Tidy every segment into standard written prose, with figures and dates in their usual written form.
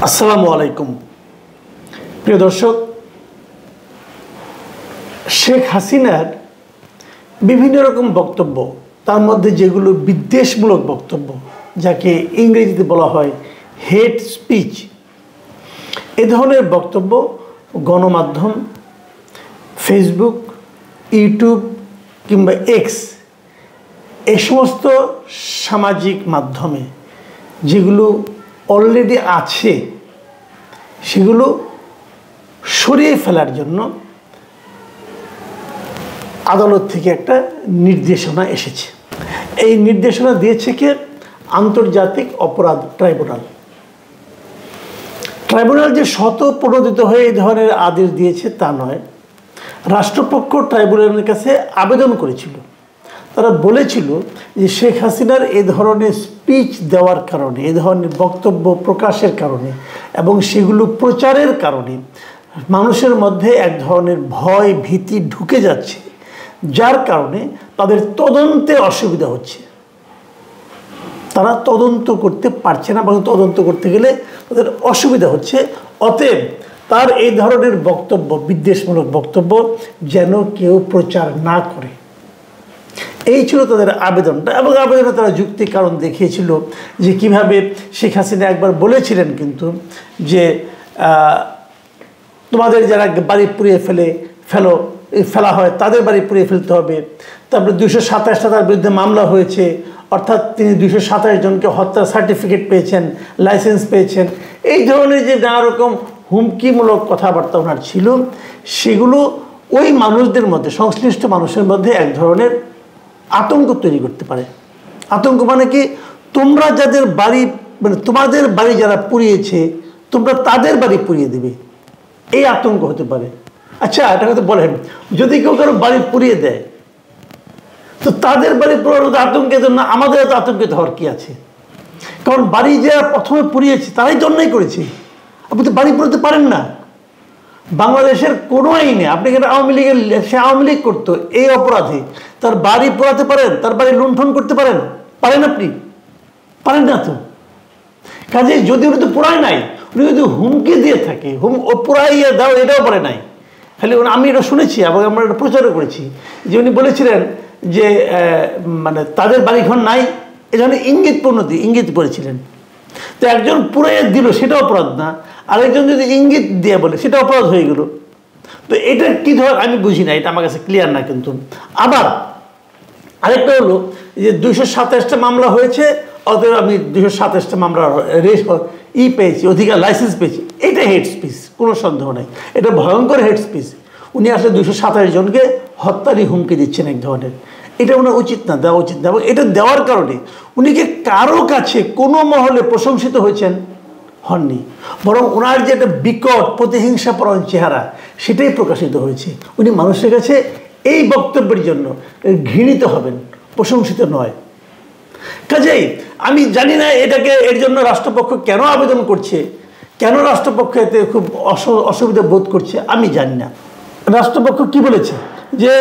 আসসালামু আলাইকুম প্রিয় দর্শক, শেখ হাসিনার বিভিন্ন রকম বক্তব্য, তার মধ্যে যেগুলো বিদ্বেষমূলক বক্তব্য, যাকে ইংরেজিতে বলা হয় হেট স্পিচ, এ ধরনের বক্তব্য গণমাধ্যম, ফেসবুক, ইউটিউব কিংবা এক্স, এই সমস্ত সামাজিক মাধ্যমে যেগুলো অলরেডি আছে সেগুলো সরিয়ে ফেলার জন্য আদালত থেকে একটা নির্দেশনা এসেছে। এই নির্দেশনা দিয়েছে কে? আন্তর্জাতিক অপরাধ ট্রাইব্যুনাল। ট্রাইব্যুনাল যে স্বতঃপ্রণোদিত হয়ে এই ধরনের আদেশ দিয়েছে তা নয়, রাষ্ট্রপক্ষ ট্রাইব্যুনালের কাছে আবেদন করেছিল। তারা বলেছিল যে শেখ হাসিনার এ ধরনের স্পিচ দেওয়ার কারণে, এ ধরনের বক্তব্য প্রকাশের কারণে এবং সেগুলো প্রচারের কারণে মানুষের মধ্যে এক ধরনের ভয় ভীতি ঢুকে যাচ্ছে, যার কারণে তাদের তদন্তে অসুবিধা হচ্ছে। তারা তদন্ত করতে পারছে না বা তদন্ত করতে গেলে তাদের অসুবিধা হচ্ছে। অতএব তার এই ধরনের বক্তব্য, বিদ্বেষমূলক বক্তব্য যেন কেউ প্রচার না করে, এই ছিল তাদের আবেদনটা। এবং আবেদনে তারা যুক্তি কারণ দেখিয়েছিল যে কিভাবে শেখ হাসিনা একবার বলেছিলেন কিন্তু যে তোমাদের যারা বাড়ি পুড়িয়ে ফেলা হয় তাদের বাড়ি পুড়িয়ে ফেলতে হবে। তারপরে 227টা তার বিরুদ্ধে মামলা হয়েছে, অর্থাৎ তিনি 227 জনকে হত্যার সার্টিফিকেট পেয়েছেন, লাইসেন্স পেয়েছেন। এই ধরনের যে নানা রকম হুমকিমূলক কথাবার্তা ওনার ছিল, সেগুলো ওই মানুষদের মধ্যে, সংশ্লিষ্ট মানুষের মধ্যে এক ধরনের আতঙ্ক তৈরি করতে পারে। আতঙ্ক মানে কি? তোমরা যাদের বাড়ি, মানে তোমাদের বাড়ি যারা পুড়িয়েছে তোমরা তাদের বাড়ি পুড়িয়ে দেবে, এই আতঙ্ক হতে পারে। আচ্ছা, এটা হয়তো বলেন, যদি কেউ কারো বাড়ি পুড়িয়ে দেয় তো তাদের বাড়ি পুরোনো আতঙ্কিত না, আমাদের এত আতঙ্কিত হওয়ার কি আছে? কারণ বাড়ি যারা প্রথমে পুড়িয়েছে তারাই তো অন্যায় করেছে। আপনি তো বাড়ি পুড়াতে পারেন না। বাংলাদেশের কোনো আইনে আপনি এখানে আওয়ামী লীগের, সে আওয়ামী লীগ করতো, এই অপরাধে তার বাড়ি পোড়াতে পারেন, তার বাড়ি লুণ্ঠন করতে পারেন? আপনি পারেন না তো। কাজে যদি উনি তো পোড়ায় নাই, উনি যদি হুমকি দিয়ে থাকে, পোড়াইয়া দাও, এটাও পারে নাই। খালি আমি এটা শুনেছি এবং আমরা এটা প্রচারও করেছি যে উনি বলেছিলেন যে মানে তাদের বাড়িঘর নাই, এ ধরনের ইঙ্গিত করেছিলেন। তো একজন পুরাইয়া দিল, সেটা অপরাধ না, আরেকজন যদি ইঙ্গিত দিয়ে বলে সেটা অপরাধ হয়ে গেল। তো এটা কি ধর আমি বুঝি না, এটা আমার কাছে ক্লিয়ার না। কিন্তু আবার আরেকটা হলো যে 227টা মামলা হয়েছে, অতএব আমি 227টা মামলার পেয়েছি, অধিকার লাইসেন্স পেয়েছি। এটা হেড স্পিচ, কোনো সন্দেহ নাই, এটা ভয়ঙ্কর হেড স্পিচ। উনি আসলে 227 জনকে হত্যারই হুমকি দিচ্ছেন এক ধরনের। এটা ওনার উচিত না, দেওয়া উচিত না। এবং এটা দেওয়ার কারণে উনি কি কারো কাছে কোনো মহলে প্রশংসিত হয়েছেন? হননি, বরং ওনার যে একটা বিকট প্রতিহিংসাপরায়ণ চেহারা সেটাই প্রকাশিত হয়েছে। উনি মানুষের কাছে এই বক্তব্যের জন্য ঘৃণিত হবেন, প্রশংসিত নয়। কাজেই আমি জানি না এর জন্য রাষ্ট্রপক্ষ কেন আবেদন করছে, কেন রাষ্ট্রপক্ষ এতে খুব অসুবিধা বোধ করছে আমি জানি না। রাষ্ট্রপক্ষ কি বলেছে যে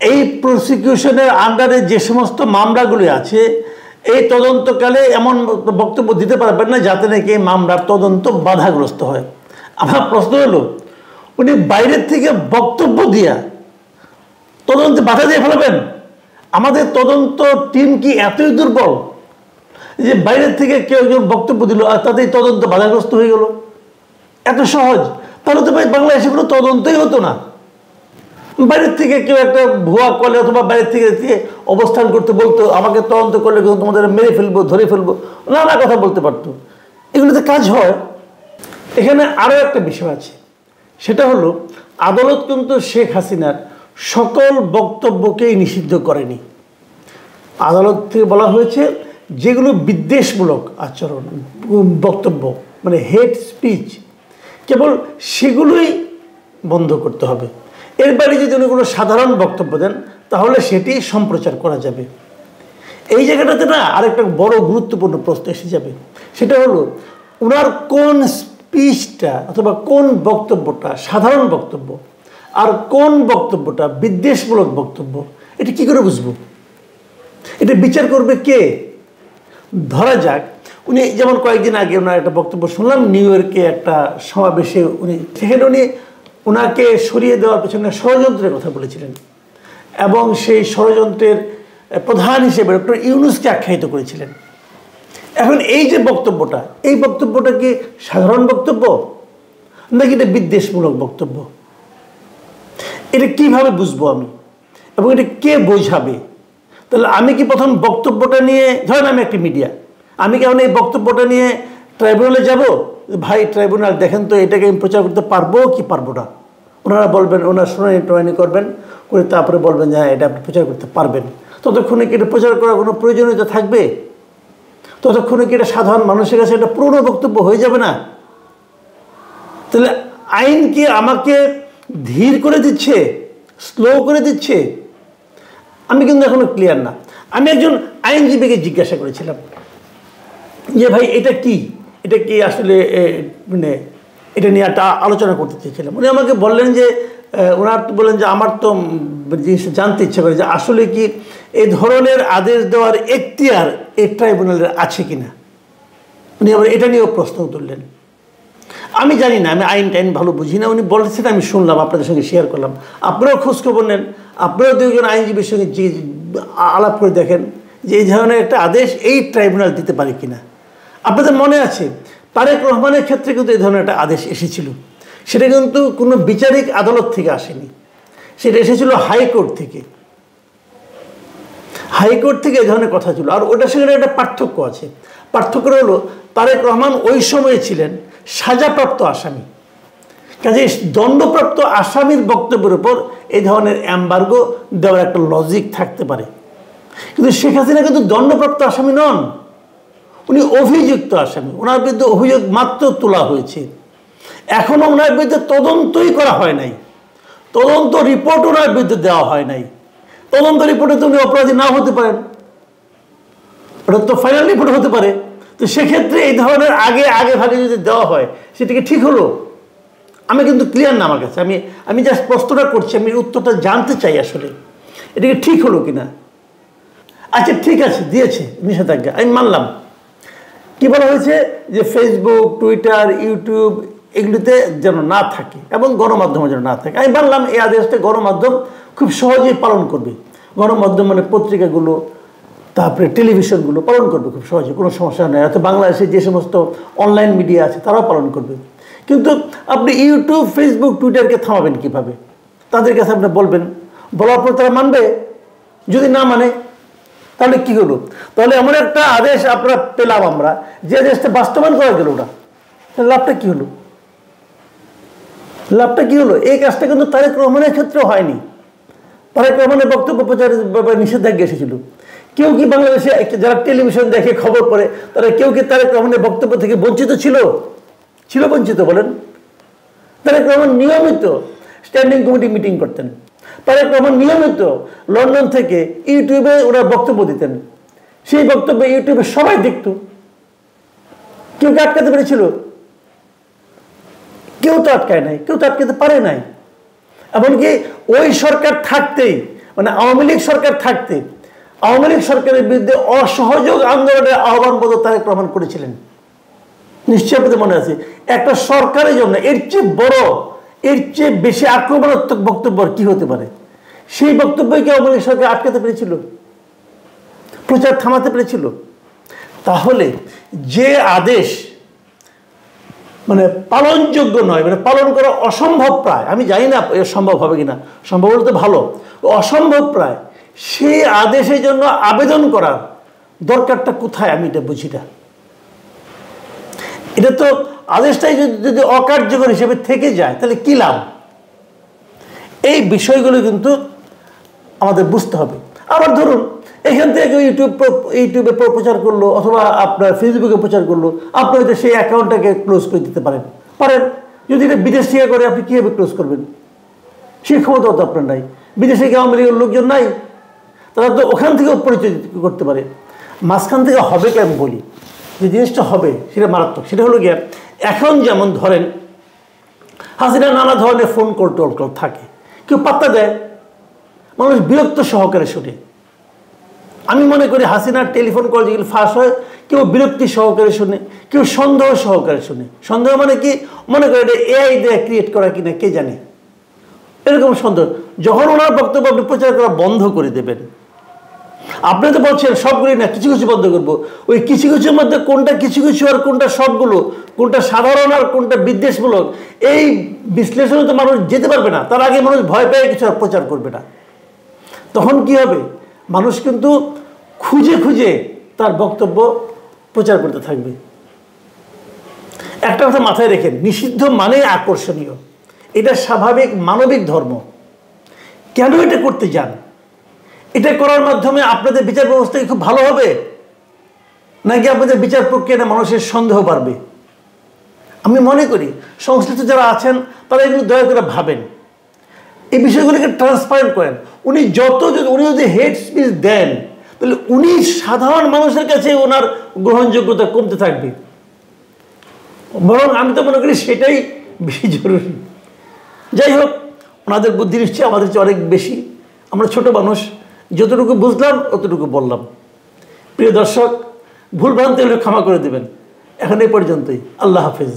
এই প্রসিকিউশনের আন্ডারে যে সমস্ত মামলাগুলি আছে, এই তদন্তকালে এমন বক্তব্য দিতে পারবেন না যাতে নাকি এই মামলার তদন্ত বাধাগ্রস্ত হয়। আমার প্রশ্ন হলো, উনি বাইরের থেকে বক্তব্য দিয়া তদন্তে বাধা দিয়ে ফেলবেন? আমাদের তদন্ত টিম কি এতই দুর্বল যে বাইরের থেকে কেউ একজন বক্তব্য দিল আর তাদের তদন্ত বাধাগ্রস্ত হয়ে গেল? এত সহজ? তাহলে তো ভাই বাংলাদেশে কোনো তদন্তই হতো না। বাইরের থেকে কেউ একটা ভুয়া কলে অথবা বাইরের থেকে অবস্থান করতে বলতো, আমাকে তদন্ত করলে কিন্তু তোমাদের মেরে ফেলবো, ধরে ফেলবো, নানা কথা বলতে পারতো। এগুলোতে কাজ হয়। এখানে আরও একটা বিষয় আছে, সেটা হলো আদালত কিন্তু শেখ হাসিনার সকল বক্তব্যকেই নিষিদ্ধ করেনি। আদালত থেকে বলা হয়েছে যেগুলো বিদ্বেষমূলক আচরণ, বক্তব্য, মানে হেট স্পিচ, কেবল সেগুলোই বন্ধ করতে হবে। এর বাইরে যদি উনি কোনো সাধারণ বক্তব্য দেন তাহলে সেটি সম্প্রচার করা যাবে। এই জায়গাটাতে না আরেকটা বড় গুরুত্বপূর্ণ প্রশ্ন এসে যাবে, সেটা হলো ওনার কোন স্পিচটা অথবা কোন বক্তব্যটা সাধারণ বক্তব্য আর কোন বক্তব্যটা বিদ্বেষমূলক বক্তব্য, এটা কি করে বুঝবো? এটা বিচার করবে কে? ধরা যাক উনি যেমন কয়েকদিন আগে ওনার একটা বক্তব্য শুনলাম নিউ ইয়র্কে একটা সমাবেশে সেখানে ওনাকে সরিয়ে দেওয়ার পেছনে ষড়যন্ত্রের কথা বলেছিলেন এবং সেই ষড়যন্ত্রের প্রধান হিসেবে ডক্টর ইউনূসকে আখ্যায়িত করেছিলেন। এখন এই যে বক্তব্যটা, এই বক্তব্যটা কি সাধারণ বক্তব্য নাকি এটা বিদ্বেষমূলক বক্তব্য? এটা কিভাবে বুঝবো আমি এবং এটা কে বোঝাবে? তাহলে আমি কি প্রথম বক্তব্যটা নিয়ে, ধরেন আমি একটি মিডিয়া, আমি কেমন এই বক্তব্যটা নিয়ে ট্রাইব্যুনালে যাব, ভাই ট্রাইব্যুনাল দেখেন তো এটাকে আমি প্রচার করতে পারবো কি পারবো না? ওনারা বলবেন, ওনারা শুনানি করবেন, করে তারপরে বলবেন যে হ্যাঁ এটা আপনি প্রচার করতে পারবেন। ততক্ষণে কি এটা প্রচার করার কোনো প্রয়োজনীয়তা থাকবে? ততক্ষণে কি এটা সাধারণ মানুষের কাছে একটা পুরনো বক্তব্য হয়ে যাবে না? তাহলে আইন কি আমাকে ধীর করে দিচ্ছে, স্লো করে দিচ্ছে? আমি কিন্তু এখনো ক্লিয়ার না। আমি একজন আইনজীবীকে জিজ্ঞাসা করেছিলাম যে ভাই এটা কি আসলে মানে এটা নিয়ে একটা আলোচনা করতে চেয়েছিলাম। উনি আমাকে বললেন যে বললেন যে আমার তো জিনিসটা জানতে ইচ্ছা করে যে আসলে কি এই ধরনের আদেশ দেওয়ার এখতিয়ার এই ট্রাইব্যুনালের আছে কিনা। উনি আবার এটা নিয়েও প্রশ্ন তুললেন। আমি জানি না, আমি আইন ভালো বুঝি না। উনি বলেছেন, আমি শুনলাম, আপনাদের সঙ্গে শেয়ার করলাম। আপনারাও খোঁজখবর নেন, আপনারাও দুজন আইনজীবীর সঙ্গে আলাপ করে দেখেন যে এই ধরনের একটা আদেশ এই ট্রাইব্যুনাল দিতে পারে কিনা। আপনাদের মনে আছে তারেক রহমানের ক্ষেত্রে কিন্তু এই ধরনের একটা আদেশ এসেছিল। সেটা কিন্তু কোনো বিচারিক আদালত থেকে আসেনি, সেটা এসেছিল হাইকোর্ট থেকে। হাইকোর্ট থেকে এই ধরনের কথা ছিল। আর ওটার সঙ্গে একটা পার্থক্য আছে। পার্থক্যটা হলো তারেক রহমান ওই সময়ে ছিলেন সাজাপ্রাপ্ত আসামি, কাজে দণ্ডপ্রাপ্ত আসামির বক্তব্যের উপর এই ধরনের এমবার্গো দেওয়ার একটা লজিক থাকতে পারে। কিন্তু শেখ হাসিনা কিন্তু দণ্ডপ্রাপ্ত আসামি নন, উনি অভিযুক্ত আসামি। ওনার বিরুদ্ধে অভিযোগ মাত্র তোলা হয়েছে, এখনও ওনার বিরুদ্ধে তদন্তই করা হয় নাই, তদন্ত রিপোর্ট ওনার বিরুদ্ধে দেওয়া হয় নাই। তদন্ত রিপোর্টে তো উনি অপরাধী নাও হতে পারেন, ওটা তো ফাইনাল রিপোর্ট হতে পারে। তো সেক্ষেত্রে এই ধরনের আগে ভাগে যদি দেওয়া হয় সেটাকে ঠিক হলো? আমি কিন্তু ক্লিয়ার না আমার কাছে। আমি জাস্ট প্রশ্নটা করছি, আমি উত্তরটা জানতে চাই আসলে এটাকে ঠিক হলো কিনা। আচ্ছা ঠিক আছে, দিয়েছে নিষেধাজ্ঞা, আমি মানলাম। কি বলা হয়েছে যে ফেসবুক, টুইটার, ইউটিউব এগুলিতে যেন না থাকে এবং গণমাধ্যমে যেন না থাকে। আমি মানলাম এই আদেশটা গণমাধ্যম খুব সহজেই পালন করবে। গণমাধ্যম মানে পত্রিকাগুলো, তারপরে টেলিভিশনগুলো পালন করবে খুব সহজে, কোনো সমস্যা নেই। অর্থাৎ বাংলাদেশে যে সমস্ত অনলাইন মিডিয়া আছে তারাও পালন করবে। কিন্তু আপনি ইউটিউব, ফেসবুক, টুইটারকে থামাবেন কীভাবে? তাদের কাছে আপনি বলবেন, বলার পর তারা মানবে? যদি না মানে তাহলে কি হলো? তাহলে এমন একটা আদেশ আপনারা পেলাম আমরা, যে আদেশটা বাস্তবায়ন করা গেল না, লাভটা কি হলো? লাভটা কি হলো? এই কাজটা কিন্তু তারেক রহমানের ক্ষেত্রেও হয়নি। তারেক রহমানের বক্তব্য প্রচারের ব্যাপারে নিষেধাজ্ঞা এসেছিল। কেউ কি বাংলাদেশে যারা টেলিভিশন দেখে খবর পড়ে তারা কেউ কি তারেক রহমানের বক্তব্য থেকে বঞ্চিত ছিল? বঞ্চিত বলেন? তারেক রহমান নিয়মিত স্ট্যান্ডিং কমিটি মিটিং করতেন। তারেক রহমান নিয়মিত লন্ডন থেকে ইউটিউবে ওরা বক্তব্য দিতেন। সেই বক্তব্য ইউটিউবে সবাই দেখত। কেউ কি আটকাতে পেরেছিল? কেউ তো আটকায় নাই, কেউ তো আটকাতে পারে নাই। এমনকি ওই সরকার থাকতেই, মানে আওয়ামী লীগ সরকার থাকতে, আওয়ামী লীগ সরকারের বিরুদ্ধে অসহযোগ আন্দোলনের আহ্বান বোধ তারেক রহমান করেছিলেন। নিশ্চয়ই আপনাদের মনে আছে। একটা সরকারের জন্য এর চেয়ে বড়, এর চেয়ে বেশি আক্রমণাত্মক বক্তব্য কি হতে পারে? সেই বক্তব্যই কি আওয়ামী লীগ সরকার আটকাতে পেরেছিল? প্রচার থামাতে পেরেছিল? তাহলে যে আদেশ মানে পালনযোগ্য নয়, মানে পালন করা অসম্ভব প্রায়, আমি জানি না সম্ভব হবে কিনা, সম্ভব হলে তো ভালো, অসম্ভব প্রায়, সেই আদেশের জন্য আবেদন করার দরকারটা কোথায়? আমি এটা বুঝি না। এটা তো আদেশটাই যদি অকার্যকর হিসেবে থেকে যায় তাহলে কি লাভ? এই বিষয়গুলো কিন্তু আমাদের বুঝতে হবে। আবার ধরুন এখান থেকে ইউটিউবে প্রচার করলো অথবা আপনার ফেসবুকে প্রচার করলো, আপনি হয়তো সেই অ্যাকাউন্টটাকে ক্লোজ করে দিতে পারেন। যদি এটা বিদেশ থেকে করে আপনি কীভাবে ক্লোজ করবেন? সেই ক্ষমতা তো আপনার নাই। বিদেশে কি আওয়ামী লীগের লোকজন নাই? তারা তো ওখান থেকেও পরিচয় করতে পারে। মাঝখান থেকে হবে কি? আমি বলি যে জিনিসটা হবে সেটা মারাত্মক। সেটা হলো গিয়ে এখন যেমন ধরেন হাসিনা নানা ধরনের ফোন কল টোল থাকে, কেউ পাত্তা দেয়, মানুষ বিরক্ত সহকারে শুনে। আমি মনে করি হাসিনার টেলিফোন কল যেগুলো ফাঁস হয় কেউ বিরক্তি সহকারে শুনে, কেউ সন্দেহ সহকারে শুনে। সন্দেহ মানে কি, মনে করে এটা এআই দিয়ে ক্রিয়েট করা কিনা কে জানে, এরকম সন্দেহ। যখন ওনার বক্তব্য আপনি প্রচার করা বন্ধ করে দেবেন, আপনি তো বলছেন সবগুলি না, কিছু কিছু বন্ধ করবো, ওই কিছু কিছুর মধ্যে কোনটা কিছু কিছু আর কোনটা সবগুলো, কোনটা সাধারণ আর কোনটা বিদ্বেষমূলক, এই বিশ্লেষণে তো মানুষ যেতে পারবে না। তার আগে মানুষ ভয় পেয়ে কিছু আর প্রচার করবে না। তখন কি হবে, মানুষ কিন্তু খুঁজে খুঁজে তার বক্তব্য প্রচার করতে থাকবে। একটা কথা মাথায় রেখেন, নিষিদ্ধ মানে আকর্ষণীয়, এটা স্বাভাবিক মানবিক ধর্ম। কেন এটা করতে যান? এটা করার মাধ্যমে আপনাদের বিচার ব্যবস্থা খুব ভালো হবে, নাকি আপনাদের বিচার প্রক্রিয়াটা মানুষের সন্দেহ বাড়বে? আমি মনে করি সংশ্লিষ্ট যারা আছেন তারা এগুলো দয়া করে ভাবেন, এই বিষয়গুলিকে ট্রান্সপারেন্ট করেন। উনি যদি হেড স্পিচ দেন, তাহলে উনি সাধারণ মানুষের কাছে ওনার গ্রহণযোগ্যতা কমতে থাকবে। বরং আমি তো মনে করি সেটাই বেশি জরুরি। যাই হোক, ওনাদের বুদ্ধি নিশ্চয়ই আমাদের চেয়ে অনেক বেশি। আমরা ছোট মানুষ, যতটুকু বুঝলাম অতটুকু বললাম। প্রিয় দর্শক, ভুলভ্রান্তি হলে ক্ষমা করে দেবেন। এখন এই পর্যন্তই। আল্লাহ হাফেজ।